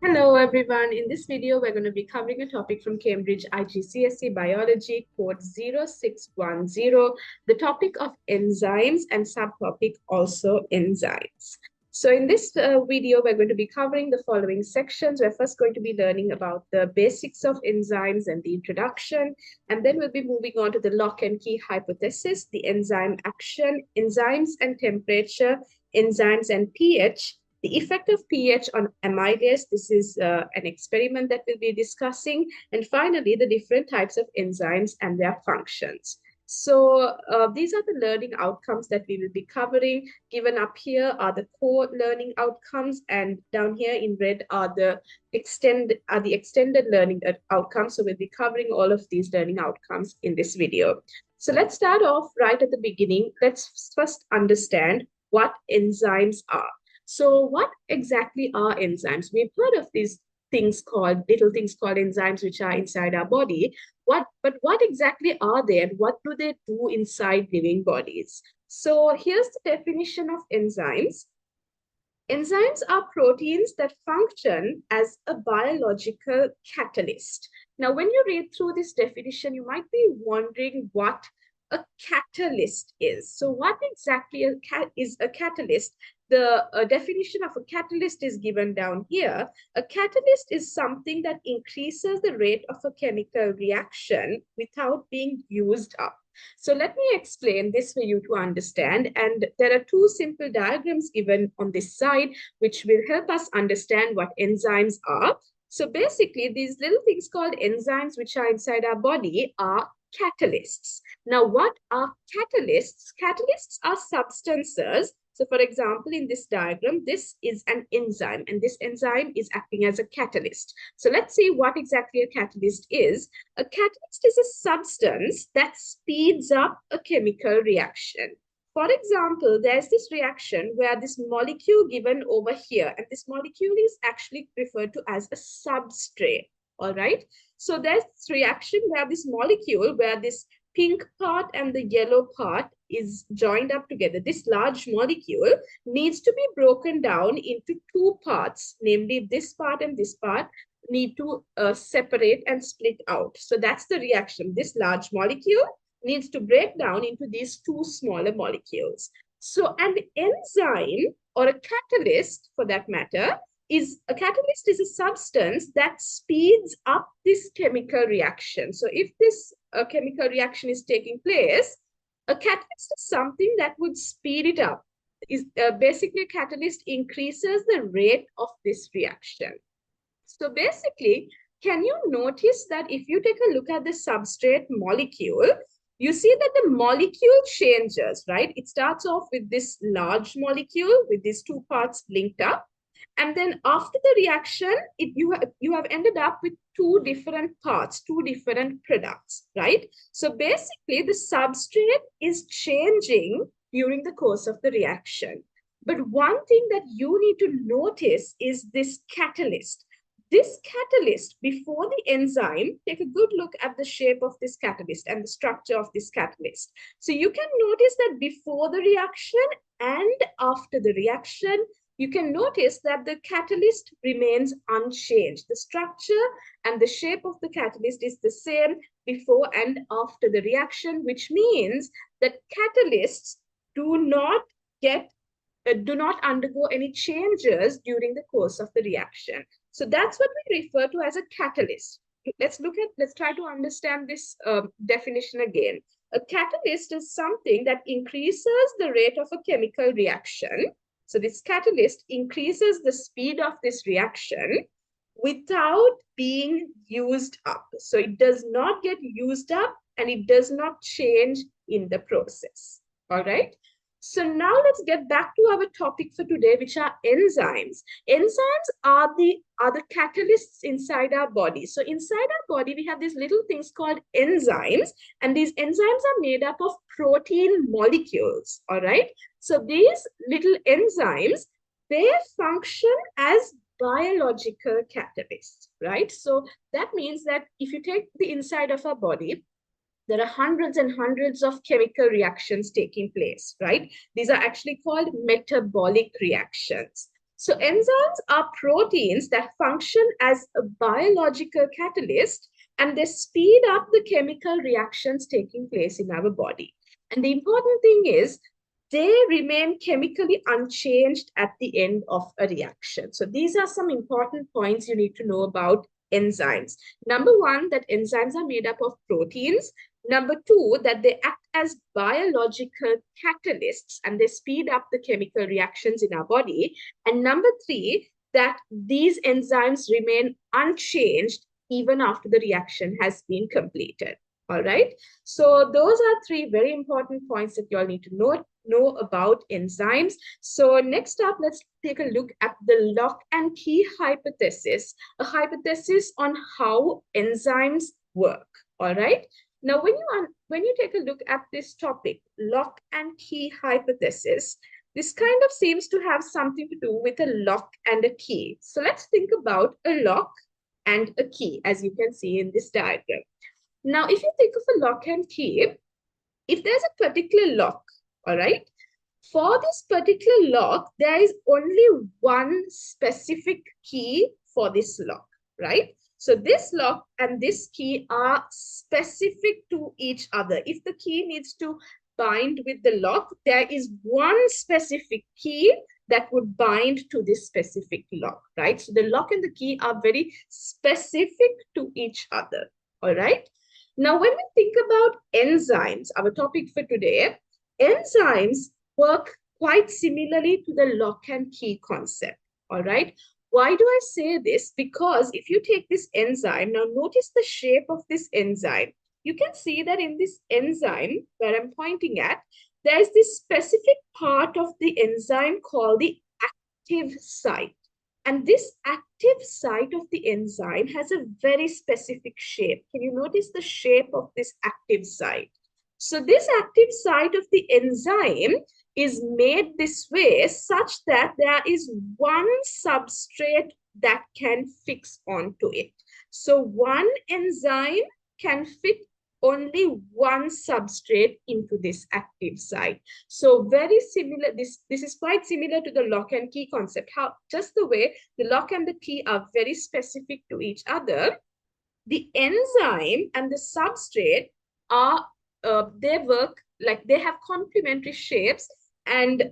Hello everyone. In this video, we're going to be covering a topic from Cambridge IGCSE Biology, code 0610, the topic of enzymes and subtopic also enzymes. So in this video, we're going to be covering the following sections. We're first going to be learning about the basics of enzymes and the introduction, and then we'll be moving on to the lock and key hypothesis, the enzyme action, enzymes and temperature, enzymes and pH, the effect of pH on amylase. This is an experiment that we'll be discussing. And finally, the different types of enzymes and their functions. So these are the learning outcomes that we will be covering. Given up here are the core learning outcomes, and down here in red are the extended learning outcomes. So we'll be covering all of these learning outcomes in this video. So let's start off right at the beginning. Let's first understand what enzymes are. So what exactly are enzymes? We've heard of these little things called enzymes, which are inside our body. But what exactly are they, and what do they do inside living bodies? So here's the definition of enzymes. Enzymes are proteins that function as a biological catalyst. Now, when you read through this definition, you might be wondering what a catalyst is. So what exactly is a catalyst? The definition of a catalyst is given down here. A catalyst is something that increases the rate of a chemical reaction without being used up. So let me explain this for you to understand. And there are two simple diagrams given on this side, which will help us understand what enzymes are. So basically, these little things called enzymes, which are inside our body, are catalysts. Now, what are catalysts? Catalysts are substances. So for example, in this diagram, this is an enzyme, and this enzyme is acting as a catalyst. So let's see what exactly a catalyst is. A catalyst is a substance that speeds up a chemical reaction. For example, there's this reaction where this molecule given over here, and this molecule is actually referred to as a substrate. All right. So there's this reaction where this molecule, where this pink part and the yellow part is joined up together. This large molecule needs to be broken down into two parts, namely this part and this part need to separate and split out. So that's the reaction. This large molecule needs to break down into these two smaller molecules. So an enzyme, or a catalyst for that matter, a catalyst is a substance that speeds up this chemical reaction. So if this chemical reaction is taking place, a catalyst is something that would speed it up. Basically, a catalyst increases the rate of this reaction. So basically, can you notice that if you take a look at the substrate molecule, you see that the molecule changes, right? It starts off with this large molecule with these two parts linked up. And then after the reaction, you have ended up with two different parts, two different products, right? So basically, the substrate is changing during the course of the reaction. But one thing that you need to notice is this catalyst. This catalyst, before the enzyme, take a good look at the shape of this catalyst and the structure of this catalyst. So you can notice that before the reaction and after the reaction, you can notice that the catalyst remains unchanged. The structure and the shape of the catalyst is the same before and after the reaction, which means that catalysts do not undergo any changes during the course of the reaction. So that's what we refer to as a catalyst. Let's try to understand this definition again. A catalyst is something that increases the rate of a chemical reaction. So this catalyst increases the speed of this reaction without being used up. So it does not get used up and it does not change in the process. All right. So now let's get back to our topic for today, which are enzymes. Enzymes are the catalysts inside our body. So inside our body, we have these little things called enzymes, and these enzymes are made up of protein molecules, all right? So these little enzymes, they function as biological catalysts, right? So that means that if you take the inside of our body, there are hundreds and hundreds of chemical reactions taking place, right? These are actually called metabolic reactions. So enzymes are proteins that function as a biological catalyst, and they speed up the chemical reactions taking place in our body. And the important thing is they remain chemically unchanged at the end of a reaction. So these are some important points you need to know about enzymes. Number one, that enzymes are made up of proteins. Number two, that they act as biological catalysts and they speed up the chemical reactions in our body. And number three, that these enzymes remain unchanged even after the reaction has been completed. All right. So those are three very important points that you all need to know about enzymes. So next up, let's take a look at the lock and key hypothesis, a hypothesis on how enzymes work. All right. Now, when you take a look at this topic, lock and key hypothesis, this kind of seems to have something to do with a lock and a key. So let's think about a lock and a key, as you can see in this diagram. Now, if you think of a lock and key, if there's a particular lock, all right, for this particular lock, there is only one specific key for this lock, right? So this lock and this key are specific to each other. If the key needs to bind with the lock, there is one specific key that would bind to this specific lock, right? So the lock and the key are very specific to each other, all right? Now, when we think about enzymes, our topic for today, enzymes work quite similarly to the lock and key concept, all right? Why do I say this? Because if you take this enzyme, now notice the shape of this enzyme. You can see that in this enzyme, where I'm pointing at, there's this specific part of the enzyme called the active site. And this active site of the enzyme has a very specific shape. Can you notice the shape of this active site? So this active site of the enzyme is made this way such that there is one substrate that can fix onto it. So one enzyme can fit only one substrate into this active site. So very similar, this is quite similar to the lock and key concept. How just the way the lock and the key are very specific to each other, the enzyme and the substrate are, they work like they have complementary shapes, and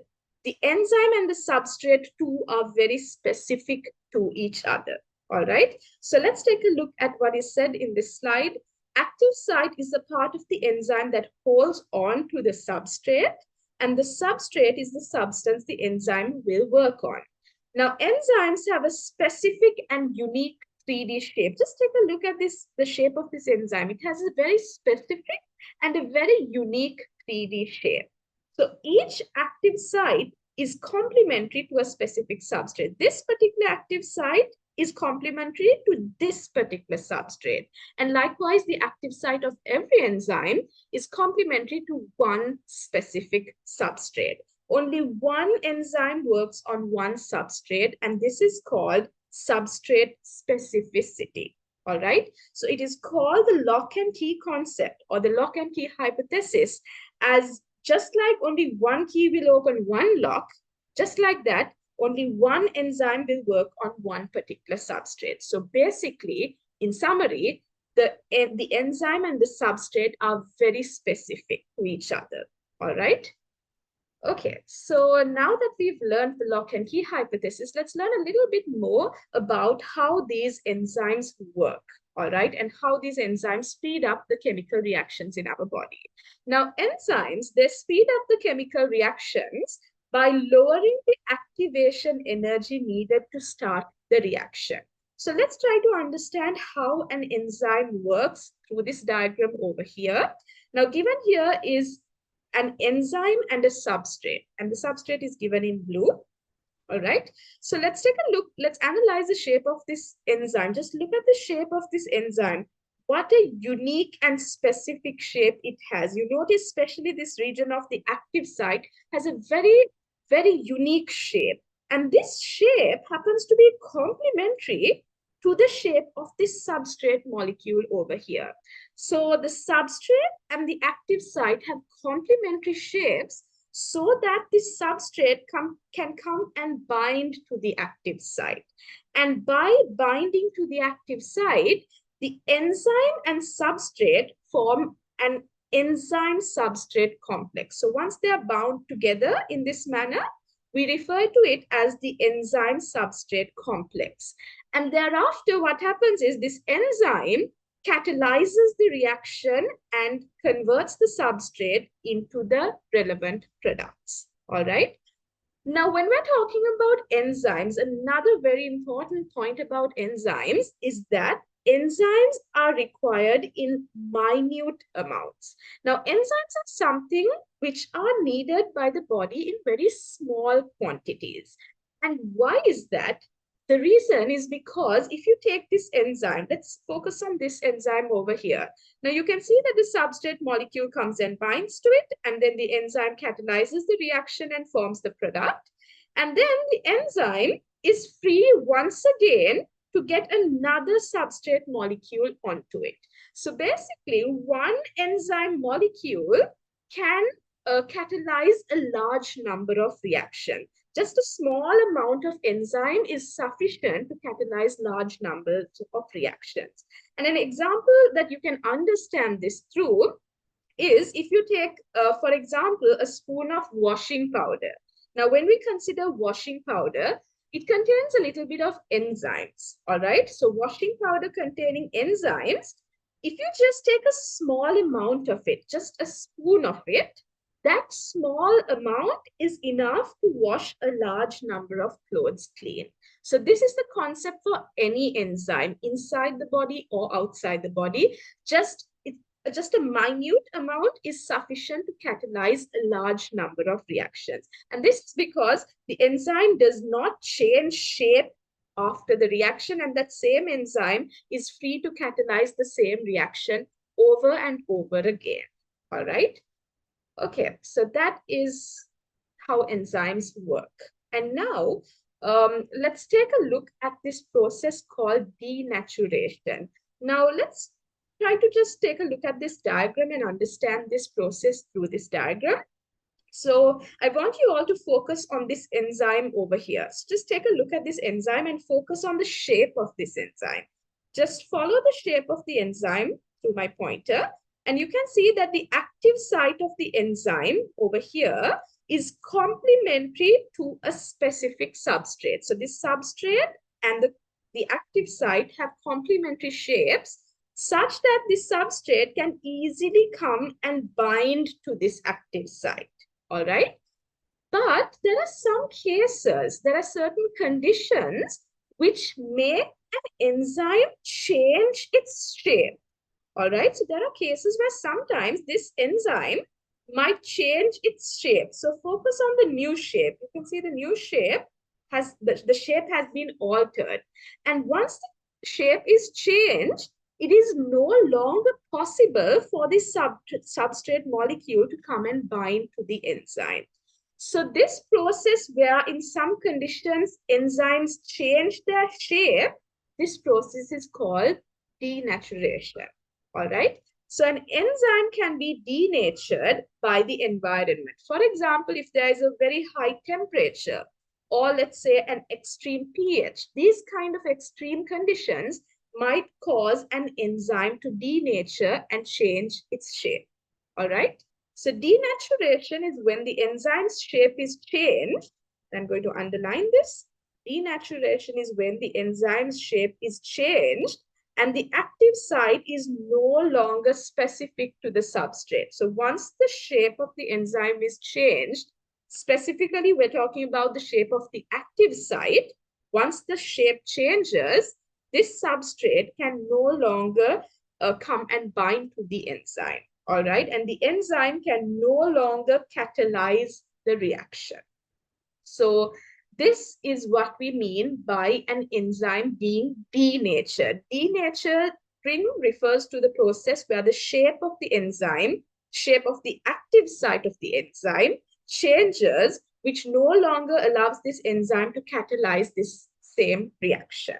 the enzyme and the substrate too are very specific to each other. All right. So let's take a look at what is said in this slide. Active site is the part of the enzyme that holds on to the substrate, and the substrate is the substance the enzyme will work on. Now, enzymes have a specific and unique 3D shape. Just take a look at this, the shape of this enzyme. It has a very specific and a very unique 3D shape. So each active site is complementary to a specific substrate. This particular active site is complementary to this particular substrate. And likewise, the active site of every enzyme is complementary to one specific substrate. Only one enzyme works on one substrate, and this is called substrate specificity. All right. So it is called the lock and key concept or the lock and key hypothesis, as just like only one key will open one lock, just like that, only one enzyme will work on one particular substrate. So basically, in summary, the enzyme and the substrate are very specific to each other. All right. Okay, so now that we've learned the lock and key hypothesis, let's learn a little bit more about how these enzymes work, all right, and how these enzymes speed up the chemical reactions in our body. Now, enzymes, they speed up the chemical reactions by lowering the activation energy needed to start the reaction. So let's try to understand how an enzyme works through this diagram over here. Now, given here is an enzyme and a substrate, and the substrate is given in blue. All right. So let's take a look. Let's analyze the shape of this enzyme. Just look at the shape of this enzyme. What a unique and specific shape it has. You notice especially this region of the active site has a very, very unique shape. And this shape happens to be complementary to the shape of this substrate molecule over here. So the substrate and the active site have complementary shapes. so that this substrate can come and bind to the active site. And by binding to the active site, the enzyme and substrate form an enzyme substrate complex. So once they are bound together in this manner, we refer to it as the enzyme substrate complex. And thereafter, what happens is this enzyme catalyzes the reaction and converts the substrate into the relevant products. All right. Now, when we're talking about enzymes, another very important point about enzymes is that enzymes are required in minute amounts. Now, enzymes are something which are needed by the body in very small quantities. And why is that? The reason is because if you take this enzyme, let's focus on this enzyme over here. Now you can see that the substrate molecule comes and binds to it, and then the enzyme catalyzes the reaction and forms the product. And then the enzyme is free once again to get another substrate molecule onto it. So basically, one enzyme molecule can catalyze a large number of reactions. Just a small amount of enzyme is sufficient to catalyze large numbers of reactions. And an example that you can understand this through is if you take, for example, a spoon of washing powder. Now, when we consider washing powder, it contains a little bit of enzymes, all right? So washing powder containing enzymes, if you just take a small amount of it, just a spoon of it, that small amount is enough to wash a large number of clothes clean. So this is the concept for any enzyme inside the body or outside the body. Just a minute amount is sufficient to catalyze a large number of reactions. And this is because the enzyme does not change shape after the reaction, and that same enzyme is free to catalyze the same reaction over and over again. All right. Okay, so that is how enzymes work. And now let's take a look at this process called denaturation. Now let's try to just take a look at this diagram and understand this process through this diagram. So I want you all to focus on this enzyme over here. So just take a look at this enzyme and focus on the shape of this enzyme. Just follow the shape of the enzyme through my pointer. And you can see that the active site of the enzyme over here is complementary to a specific substrate. So this substrate and the active site have complementary shapes such that this substrate can easily come and bind to this active site. All right. But there are some cases, there are certain conditions which make an enzyme change its shape. All right. So there are cases where sometimes this enzyme might change its shape. So focus on the new shape. You can see the new shape has, the shape has been altered. And once the shape is changed, it is no longer possible for this substrate molecule to come and bind to the enzyme. So this process where in some conditions enzymes change their shape, this process is called denaturation. All right. So an enzyme can be denatured by the environment. For example, if there is a very high temperature, or let's say an extreme pH, these kind of extreme conditions might cause an enzyme to denature and change its shape. All right. So denaturation is when the enzyme's shape is changed. I'm going to underline this. Denaturation is when the enzyme's shape is changed and the active site is no longer specific to the substrate. So once the shape of the enzyme is changed, specifically we're talking about the shape of the active site. Once the shape changes, this substrate can no longer come and bind to the enzyme, all right? And the enzyme can no longer catalyze the reaction. So this is what we mean by an enzyme being denatured. Denaturing refers to the process where the shape of the enzyme, shape of the active site of the enzyme changes, which no longer allows this enzyme to catalyze this same reaction.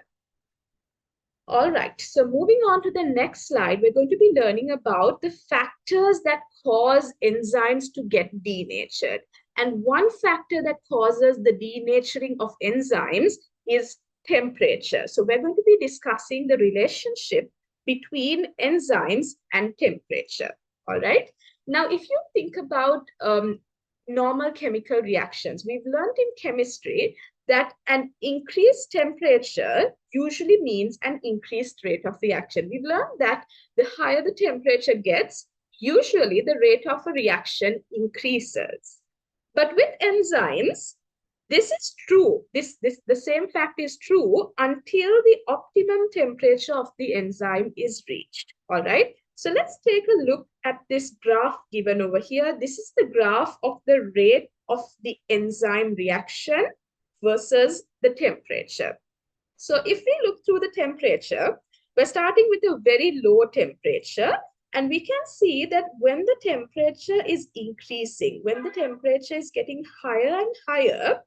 All right, so moving on to the next slide, we're going to be learning about the factors that cause enzymes to get denatured. And one factor that causes the denaturing of enzymes is temperature. So we're going to be discussing the relationship between enzymes and temperature. All right. Now, if you think about normal chemical reactions, we've learned in chemistry that an increased temperature usually means an increased rate of reaction. We've learned that the higher the temperature gets, usually the rate of a reaction increases. But with enzymes, this is true. The same fact is true until the optimum temperature of the enzyme is reached. All right. So let's take a look at this graph given over here. This is the graph of the rate of the enzyme reaction versus the temperature. So if we look through the temperature, we're starting with a very low temperature. And we can see that when the temperature is increasing, when the temperature is getting higher and higher,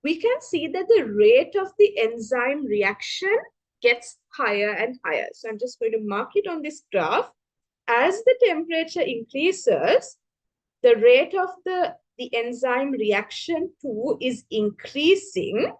we can see that the rate of the enzyme reaction gets higher and higher. So I'm just going to mark it on this graph. As the temperature increases, the rate of the enzyme reaction too is increasing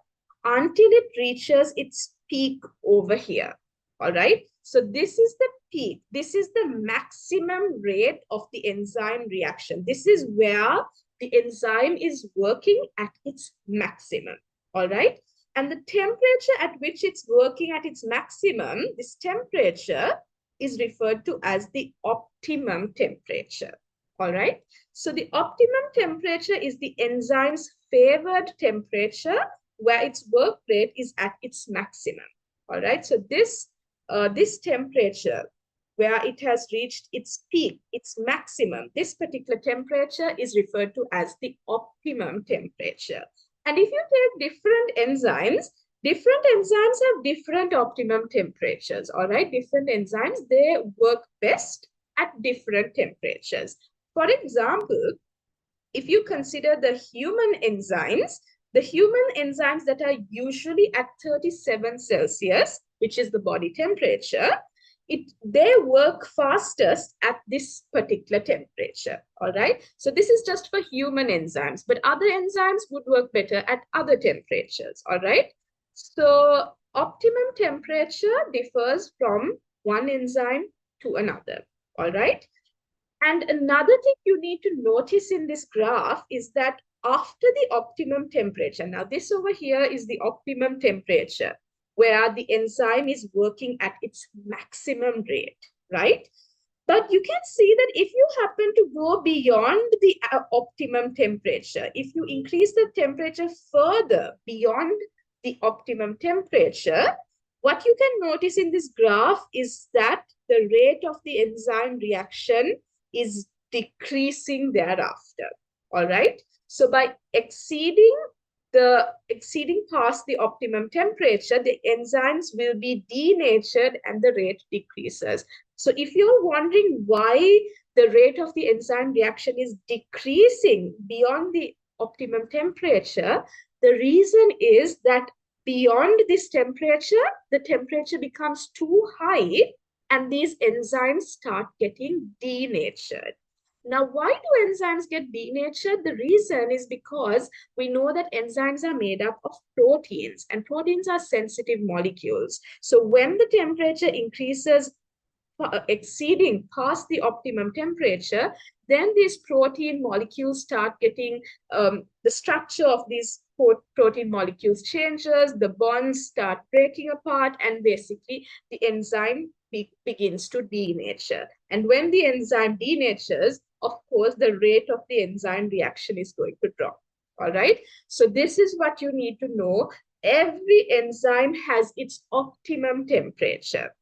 until it reaches its peak over here. All right. So this is the peak. This is the maximum rate of the enzyme reaction. This is where the enzyme is working at its maximum. All right. And the temperature at which it's working at its maximum, this temperature is referred to as the optimum temperature. All right. So the optimum temperature is the enzyme's favored temperature where its work rate is at its maximum. All right. So this temperature where it has reached its peak, its maximum, this particular temperature is referred to as the optimum temperature. And if you take different enzymes have different optimum temperatures. All right. Different enzymes, they work best at different temperatures. For example, if you consider the human enzymes that are usually at 37 Celsius, which is the body temperature, they work fastest at this particular temperature. All right. So this is just for human enzymes, but other enzymes would work better at other temperatures. All right. So optimum temperature differs from one enzyme to another. All right. And another thing you need to notice in this graph is that after the optimum temperature, now this over here is the optimum temperature where the enzyme is working at its maximum rate, right? But you can see that if you happen to go beyond the optimum temperature, if you increase the temperature further beyond the optimum temperature, what you can notice in this graph is that the rate of the enzyme reaction is decreasing thereafter. All right. So by exceeding past the optimum temperature, the enzymes will be denatured and the rate decreases. So if you're wondering why the rate of the enzyme reaction is decreasing beyond the optimum temperature, the reason is that beyond this temperature, the temperature becomes too high and these enzymes start getting denatured. Now, why do enzymes get denatured? The reason is because we know that enzymes are made up of proteins, and proteins are sensitive molecules. So when the temperature increases exceeding past the optimum temperature, then these protein molecules start getting, the structure of these protein molecules changes, the bonds start breaking apart, and basically the enzyme begins to denature. And when the enzyme denatures, of course, the rate of the enzyme reaction is going to drop. All right. So this is what you need to know. Every enzyme has its optimum temperature.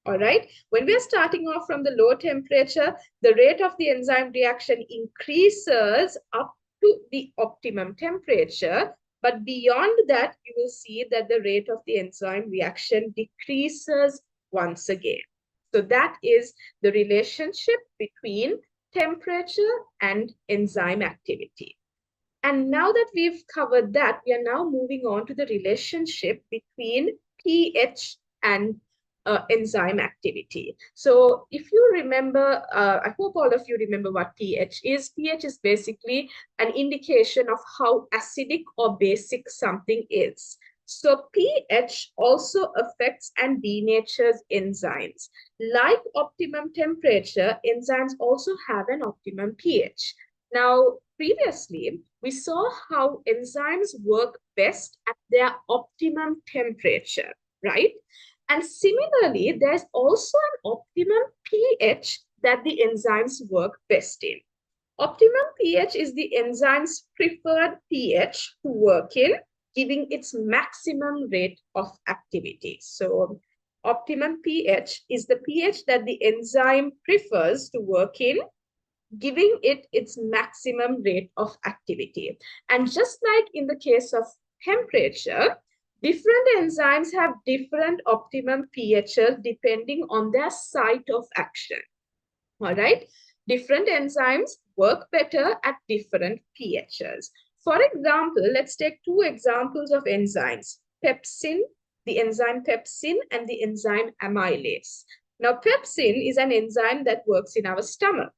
All right. When we're starting off from the low temperature, the rate of the enzyme reaction increases up to the optimum temperature. But beyond that, you will see that the rate of the enzyme reaction decreases once again. So that is the relationship between temperature and enzyme activity. And now that we've covered that, we are now moving on to the relationship between pH and enzyme activity. So if you remember, I hope all of you remember what pH is. pH is basically an indication of how acidic or basic something is. So pH also affects and denatures enzymes. Like optimum temperature, enzymes also have an optimum pH. Now, previously, we saw how enzymes work best at their optimum temperature, right? And similarly, there's also an optimum pH that the enzymes work best in. Optimum pH is the enzyme's preferred pH to work in, giving its maximum rate of activity. So optimum pH is the pH that the enzyme prefers to work in, giving it its maximum rate of activity. And just like in the case of temperature, different enzymes have different optimum pHs depending on their site of action. All right. Different enzymes work better at different pHs. For example, let's take two examples of enzymes, pepsin, the enzyme pepsin, and the enzyme amylase. Now, pepsin is an enzyme that works in our stomach.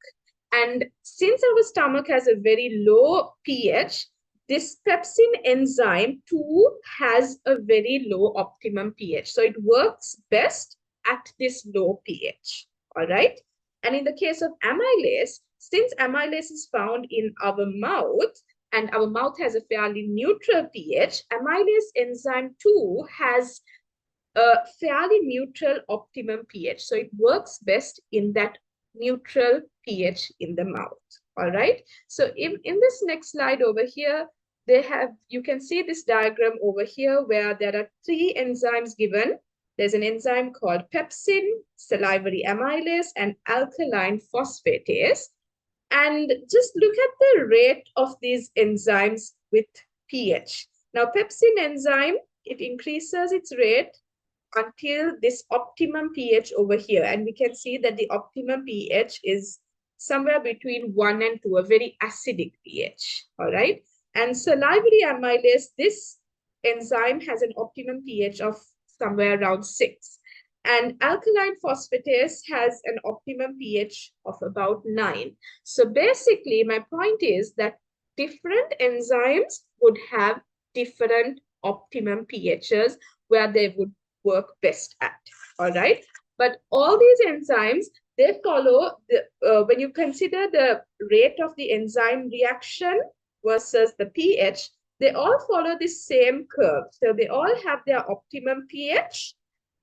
And since our stomach has a very low pH, this pepsin enzyme too has a very low optimum pH. So it works best at this low pH. All right. And in the case of amylase, since amylase is found in our mouth and our mouth has a fairly neutral pH, amylase enzyme too has a fairly neutral optimum pH. So it works best in that neutral pH in the mouth. All right. So in this next slide over here, you can see this diagram over here where there are three enzymes given. There's an enzyme called pepsin, salivary amylase, and alkaline phosphatase. And just look at the rate of these enzymes with pH. Now, pepsin enzyme, it increases its rate until this optimum pH over here. And we can see that the optimum pH is somewhere between 1 and 2, a very acidic pH. All right. And salivary amylase, this enzyme has an optimum pH of somewhere around 6. And alkaline phosphatase has an optimum pH of about 9. So basically, my point is that different enzymes would have different optimum pHs where they would work best at. All right. But all these enzymes, they follow when you consider the rate of the enzyme reaction versus the pH, they all follow the same curve. So they all have their optimum pH,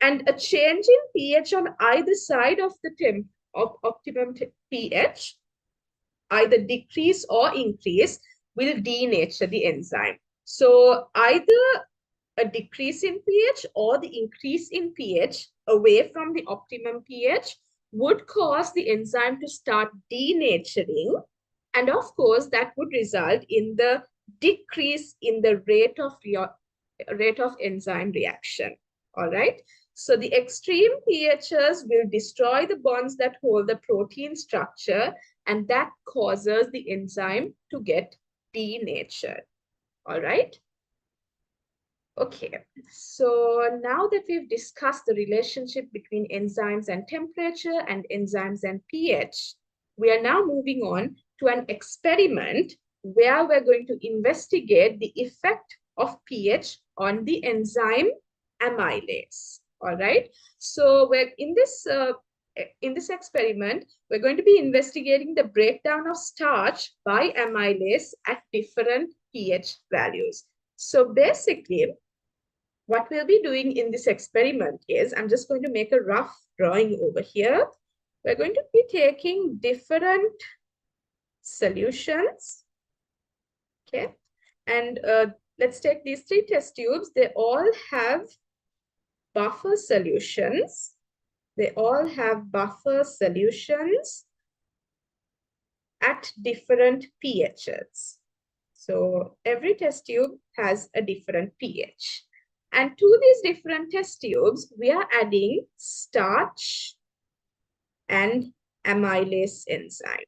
and a change in pH on either side of the optimum pH, either decrease or increase, will denature the enzyme. So either a decrease in pH or the increase in pH away from the optimum pH would cause the enzyme to start denaturing. And of course, that would result in the decrease in the rate of enzyme reaction. All right. So the extreme pHs will destroy the bonds that hold the protein structure, and that causes the enzyme to get denatured. All right. Okay, so now that we've discussed the relationship between enzymes and temperature and enzymes and pH, we are now moving on to an experiment where we're going to investigate the effect of pH on the enzyme amylase. All right, so we're in this experiment, we're going to be investigating the breakdown of starch by amylase at different pH values. So basically, what we'll be doing in this experiment is, I'm just going to make a rough drawing over here. We're going to be taking different solutions. Okay. And let's take these three test tubes. They all have buffer solutions. They all have buffer solutions at different pHs. So every test tube has a different pH. And to these different test tubes, we are adding starch and amylase enzyme.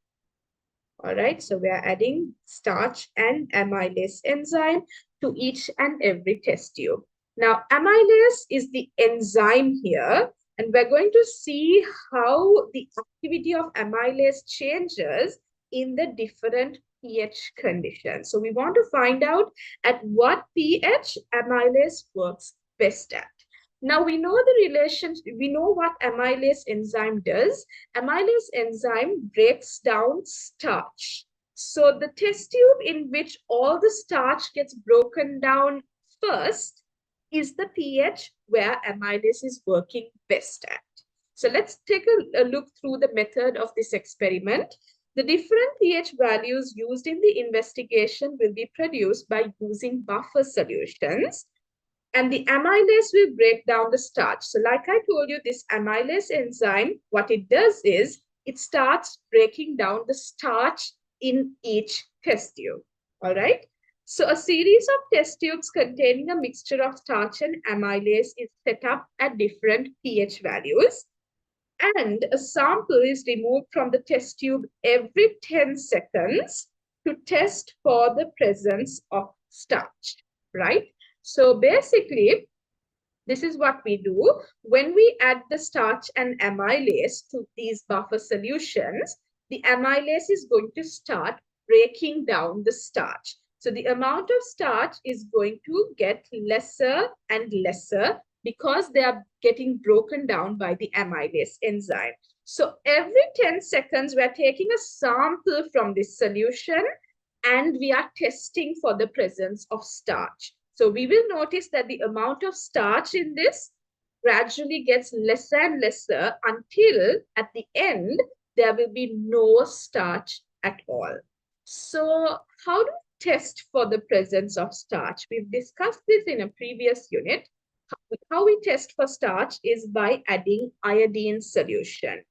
All right, so we are adding starch and amylase enzyme to each and every test tube. Now, amylase is the enzyme here, And we're going to see how the activity of amylase changes in the different pH conditions. So we want to find out at what pH amylase works best at. Now we know the relation, we know what amylase enzyme does. Amylase enzyme breaks down starch. So the test tube in which all the starch gets broken down first is the pH where amylase is working best at. So let's take a look through the method of this experiment. The different pH values used in the investigation will be produced by using buffer solutions, and the amylase will break down the starch. So like I told you, this amylase enzyme, what it does is it starts breaking down the starch in each test tube. All right. So a series of test tubes containing a mixture of starch and amylase is set up at different pH values. And a sample is removed from the test tube every 10 seconds to test for the presence of starch, right? So basically, this is what we do. When we add the starch and amylase to these buffer solutions, the amylase is going to start breaking down the starch. So the amount of starch is going to get lesser and lesser because they are getting broken down by the amylase enzyme. So every 10 seconds, we're taking a sample from this solution and we are testing for the presence of starch. So we will notice that the amount of starch in this gradually gets lesser and lesser until at the end, there will be no starch at all. So how do we test for the presence of starch? We've discussed this in a previous unit. How we test for starch is by adding iodine solution.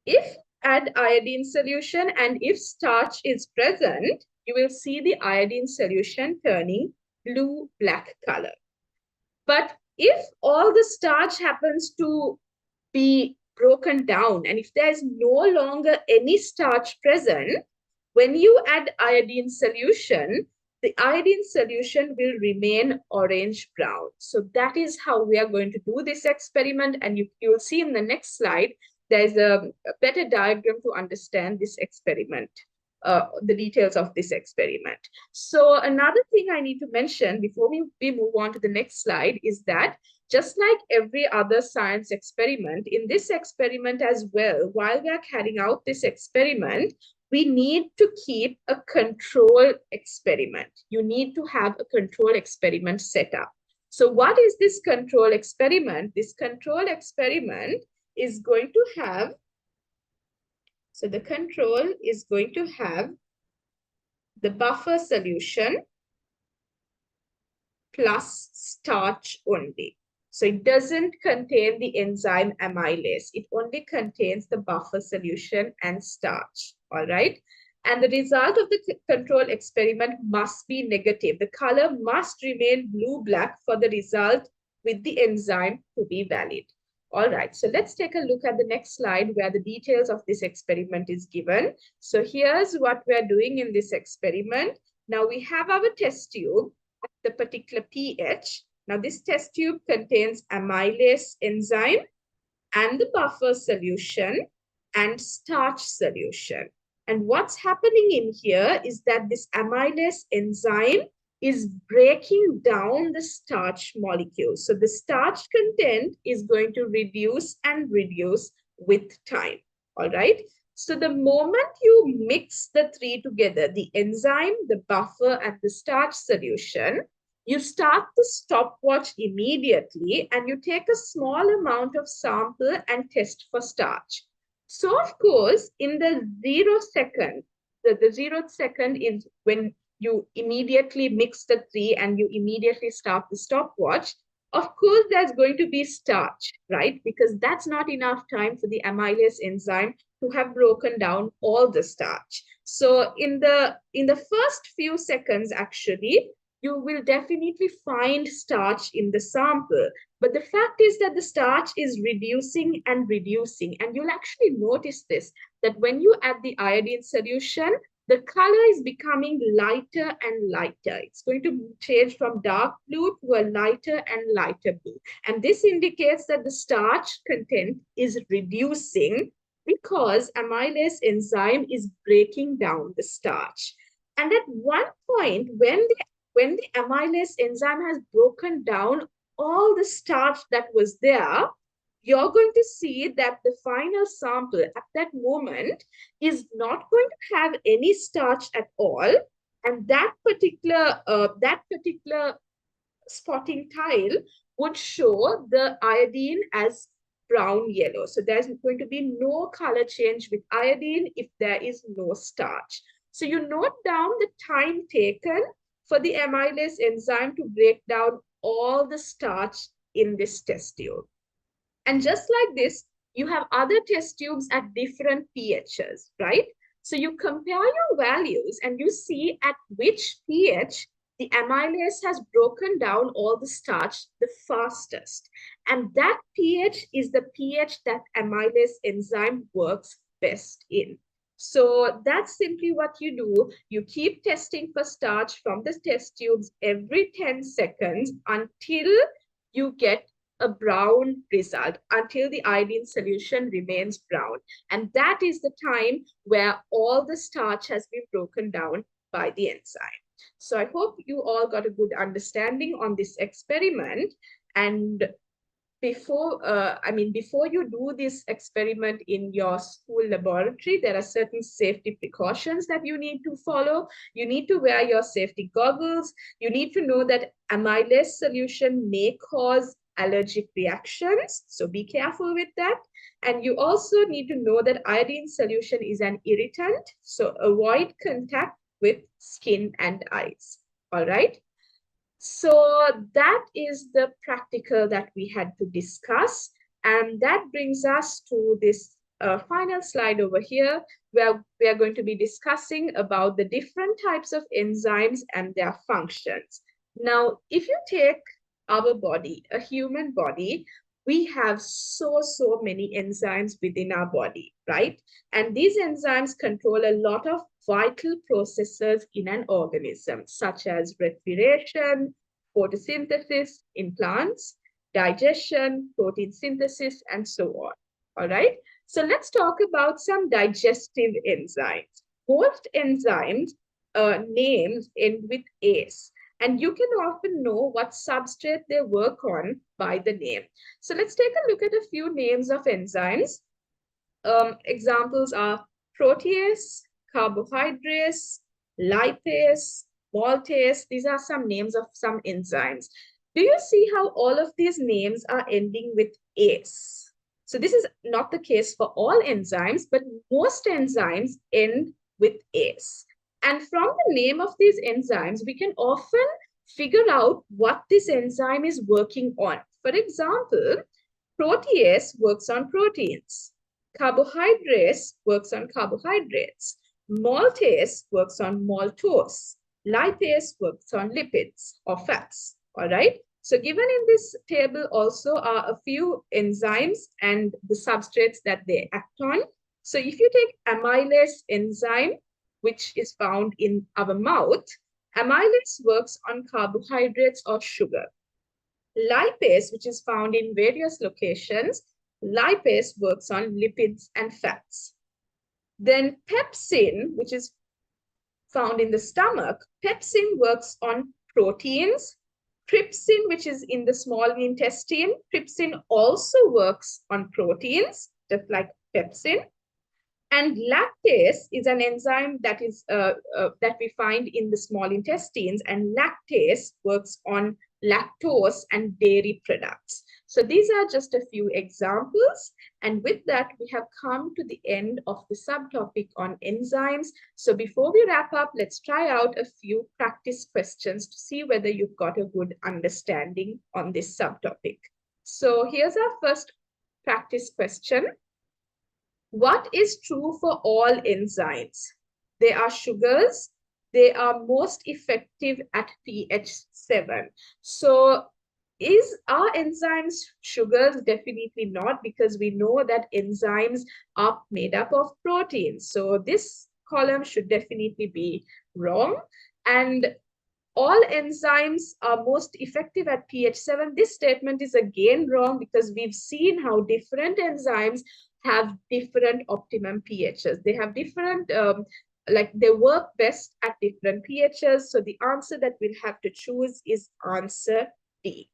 If add iodine solution and if starch is present, you will see the iodine solution turning blue-black color. But if all the starch happens to be broken down and if there is no longer any starch present, when you add iodine solution, the iodine solution will remain orange-brown. So that is how we are going to do this experiment. And you'll see in the next slide, there's a better diagram to understand this experiment, the details of this experiment. So another thing I need to mention before we move on to the next slide is that just like every other science experiment, in this experiment as well, while we are carrying out this experiment, we need to keep a control experiment. You need to have a control experiment set up. So what is this control experiment? This control experiment is going to have, so the control is going to have the buffer solution plus starch only. So it doesn't contain the enzyme amylase. It only contains the buffer solution and starch, all right? And the result of the control experiment must be negative. The color must remain blue-black for the result with the enzyme to be valid. All right, so let's take a look at the next slide where the details of this experiment is given. So here's what we're doing in this experiment. Now we have our test tube at the particular pH. Now this test tube contains amylase enzyme and the buffer solution and starch solution. And what's happening in here is that this amylase enzyme is breaking down the starch molecule. So the starch content is going to reduce and reduce with time. All right. So the moment you mix the three together, the enzyme, the buffer, and the starch solution, you start the stopwatch immediately and you take a small amount of sample and test for starch. So of course, in the 0 second, the 0th second is when you immediately mix the three and you immediately start the stopwatch. Of course, there's going to be starch, right? Because that's not enough time for the amylase enzyme to have broken down all the starch. So in the first few seconds, actually, you will definitely find starch in the sample. But the fact is that the starch is reducing and reducing. And you'll actually notice this, that when you add the iodine solution, the color is becoming lighter and lighter. It's going to change from dark blue to a lighter and lighter blue. And this indicates that the starch content is reducing because amylase enzyme is breaking down the starch. And at one point, when the amylase enzyme has broken down all the starch that was there, you're going to see that the final sample at that moment is not going to have any starch at all, and that particular spotting tile would show the iodine as brown yellow. So there's going to be no color change with iodine if there is no starch. So you note down the time taken for the amylase enzyme to break down all the starch in this test tube. And just like this, you have other test tubes at different pHs, right? So you compare your values and you see at which pH the amylase has broken down all the starch the fastest. And that pH is the pH that amylase enzyme works best in. So that's simply what you do. You keep testing for starch from the test tubes every 10 seconds until you get a brown result, until the iodine solution remains brown. And that is the time where all the starch has been broken down by the enzyme. So I hope you all got a good understanding on this experiment. And before you do this experiment in your school laboratory, there are certain safety precautions that you need to follow. You need to wear your safety goggles. You need to know that amylase solution may cause allergic reactions, so be careful with that. And you also need to know that iodine solution is an irritant, so avoid contact with skin and eyes. All right. So that is the practical that we had to discuss. And that brings us to this final slide over here, where we are going to be discussing about the different types of enzymes and their functions. Now, if you take our body, a human body, we have so many enzymes within our body, right? And these enzymes control a lot of vital processes in an organism, such as respiration, photosynthesis in plants, digestion, protein synthesis, and so on. All right. So let's talk about some digestive enzymes. Most enzymes names end with ACE, and you can often know what substrate they work on by the name. So let's take a look at a few names of enzymes. Examples are protease, carbohydrase, lipase, maltase. These are some names of some enzymes. Do you see how all of these names are ending with ase? So this is not the case for all enzymes, but most enzymes end with ase. And from the name of these enzymes, we can often figure out what this enzyme is working on. For example, protease works on proteins. Carbohydrase works on carbohydrates. Maltase works on maltose. Lipase works on lipids or fats. All right. So given in this table also are a few enzymes and the substrates that they act on. So if you take amylase enzyme, which is found in our mouth, amylase works on carbohydrates or sugar. Lipase, which is found in various locations, lipase works on lipids and fats. Then pepsin, which is found in the stomach, pepsin works on proteins. Trypsin, which is in the small intestine, trypsin also works on proteins, just like pepsin. And lactase is an enzyme that we find in the small intestines, and lactase works on lactose and dairy products. So these are just a few examples. And with that, we have come to the end of the subtopic on enzymes. So before we wrap up, let's try out a few practice questions to see whether you've got a good understanding on this subtopic. So here's our first practice question. What is true for all enzymes? They are sugars. They are most effective at pH 7. So are enzymes sugars? Definitely not, because we know that enzymes are made up of proteins. So this column should definitely be wrong. And all enzymes are most effective at pH 7. This statement is again wrong because we've seen how different enzymes have different optimum pHs. They have different, like they work best at different pHs. So the answer that we'll have to choose is answer D.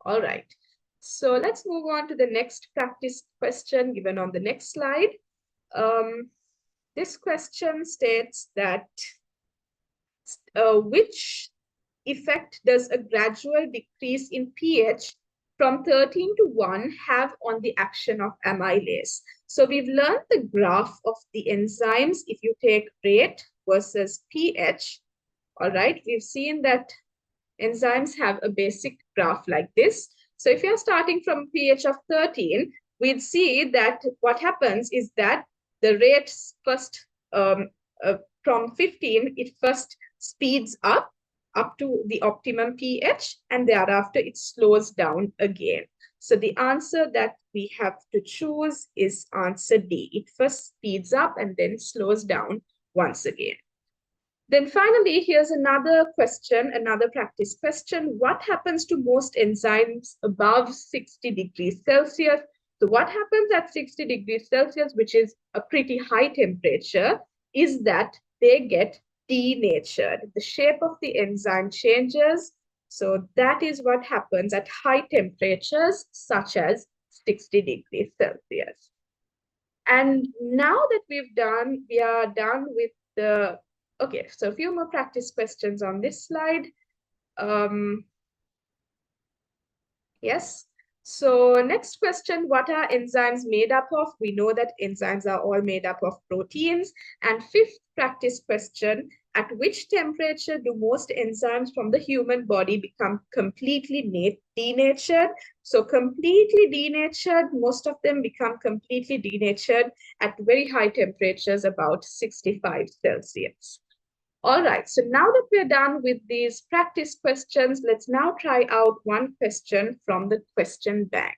All right. So let's move on to the next practice question given on the next slide. This question states that which effect does a gradual decrease in pH from 13 to 1 have on the action of amylase? So we've learned the graph of the enzymes. If you take rate versus pH, all right, we've seen that enzymes have a basic graph like this. So if you're starting from pH of 13, we'd see that what happens is that the rate first, from 15, it first speeds up to the optimum pH, and thereafter it slows down again. So the answer that we have to choose is answer D. It first speeds up and then slows down once again. Then finally, here's another question, another practice question. What happens to most enzymes above 60 degrees Celsius? So what happens at 60 degrees Celsius, which is a pretty high temperature, is that they get denatured. The shape of the enzyme changes. So that is what happens at high temperatures, such as 60 degrees Celsius. And now that we are done with the, okay, so a few more practice questions on this slide. Yes. So next question, what are enzymes made up of? We know that enzymes are all made up of proteins. And fifth practice question, at which temperature do most enzymes from the human body become completely denatured? So completely denatured, most of them become completely denatured at very high temperatures, about 65 Celsius. All right, so now that we're done with these practice questions, let's now try out one question from the question bank.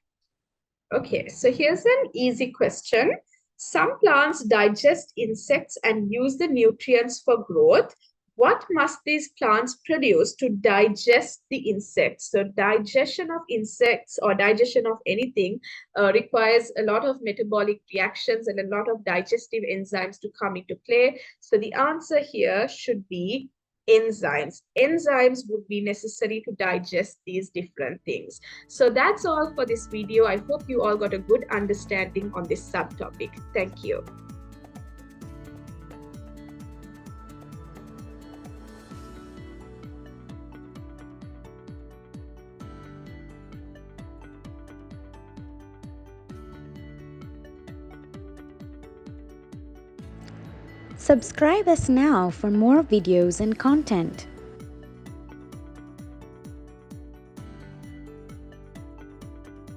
Okay, so here's an easy question. Some plants digest insects and use the nutrients for growth. What must these plants produce to digest the insects? So digestion of insects or digestion of anything requires a lot of metabolic reactions and a lot of digestive enzymes to come into play. So the answer here should be enzymes. Enzymes would be necessary to digest these different things. So that's all for this video. I hope you all got a good understanding on this subtopic. Thank you. Subscribe us now for more videos and content.